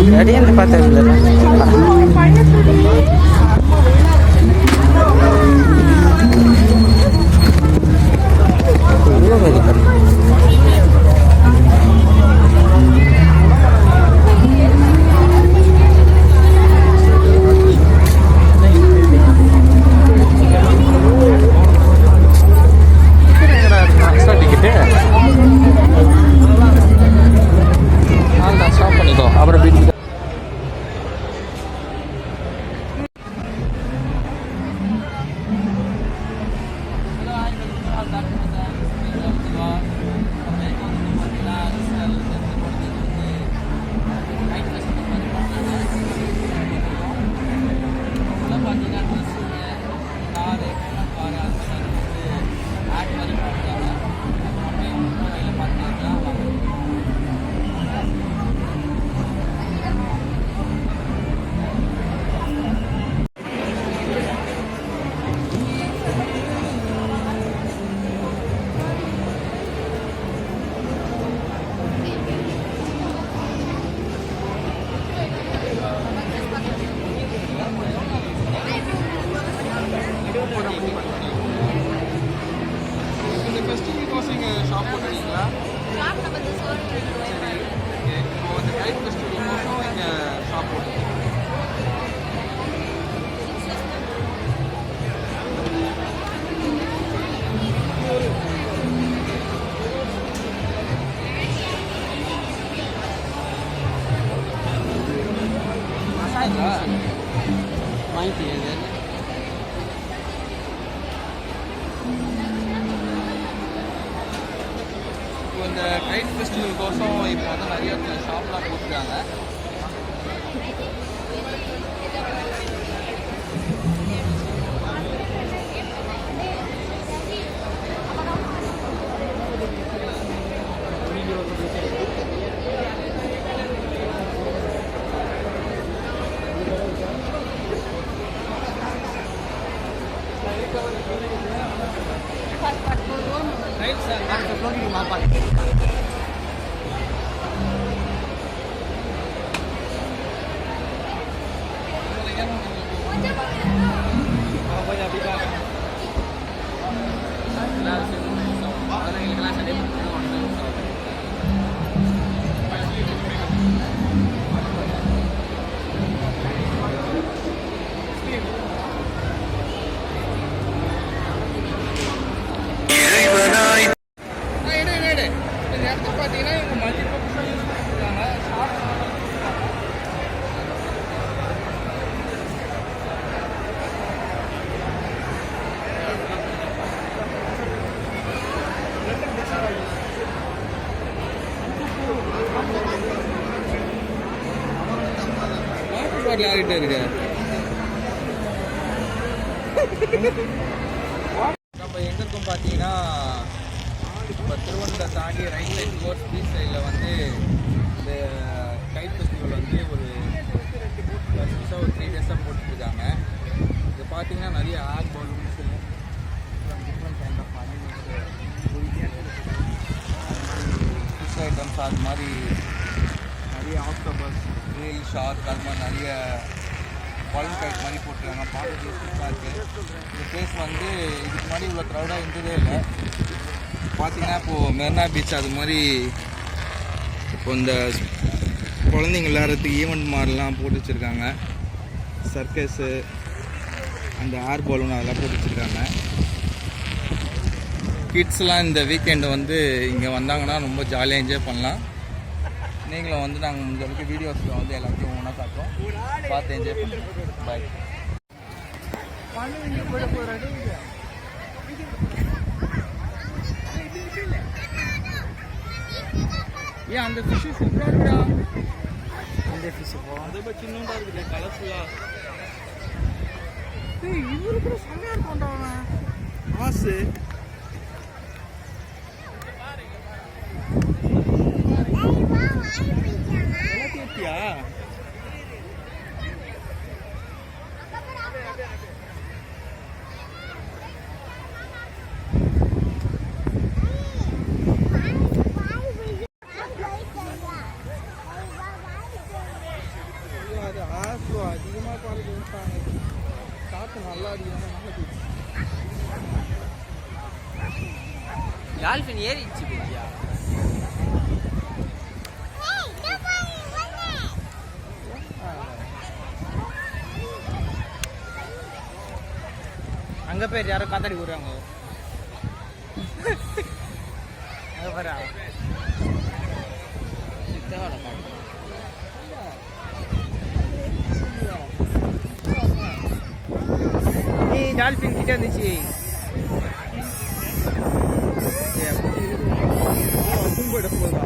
Jadi yang tempat yang benar. இந்த guide festival கோசம் இப்போ வந்து நிறைய ஷாப்லாம் போட்டுருக்காங்க. யார்கிட்ட இருக்கு நம்ம எங்க இருக்கும் பார்த்தீங்கன்னா இப்போ திருவண்ணாமலை தாண்டி ரைட் சைட் கோர்ஸ் பீச் சைடில் வந்து இந்த கைட் ஃபெஸ்டிவல் வந்து ஒரு 3 டேஸாக போட்டுருக்காங்க. இது பார்த்தீங்கன்னா நிறைய ஆக் balloons different kind of animals fish items அது மாதிரி நிறைய ஆக்டோபஸ் வேல் ஷார்க் அது மாதிரி நிறைய பலூன் கைட் மாதிரி போட்டுருக்காங்க. பார்க்கறதுக்கு சூப்பராக இருக்குது. இந்த பிளேஸ் வந்து இதுக்கு முன்னாடி இவ்வளோ க்ரௌடாக இருந்ததே இல்லை. பார்த்தீங்கன்னா இப்போது மெரினா பீச் அது மாதிரி இப்போ இந்த குழந்தைங்க விளையாடுறதுக்கு ஈவெண்ட் மாதிரிலாம் போட்டு வச்சுருக்காங்க. சர்க்கஸு அந்த ஏர் பலூன் அதெல்லாம் போட்டு வச்சுருக்காங்க. கிட்ஸ்லாம் இந்த வீக்கெண்டு வந்து இங்கே வந்தாங்கன்னா ரொம்ப ஜாலியாக என்ஜாய் பண்ணலாம். நீங்களும் வந்து நாங்கள் முடிஞ்ச அளவுக்கு வீடியோஸில் வந்து எல்லாத்தையும் ஒன்றா காட்டுறோம், பார்த்து என்ஜாய் பண்ணுறோம். பாய். ஏன் அந்த ஃபிஷ்ஷு சூப்பராக இருக்குடா. அந்த ஃபிஷ்ஷு அதை பற்றி சின்னதாக இருக்குது கலர்ஃபுல்லாக. இவரு கூட செம்மையாக இருக்கும்டா ஆசு. அவ்வளோ அதிகமாக பாருங்க விட்டாங்க. காற்று நல்லா அடிக்கணும், நல்ல பீச். டால்ஃபின் ஏறிடுச்சு பத்தியா? அங்கே போய் யாரோ காத்தாடி விடுறாங்க. அங்கே பாரு டால்ஃபின் கிட்ட இருந்துச்சு. போயிட போதா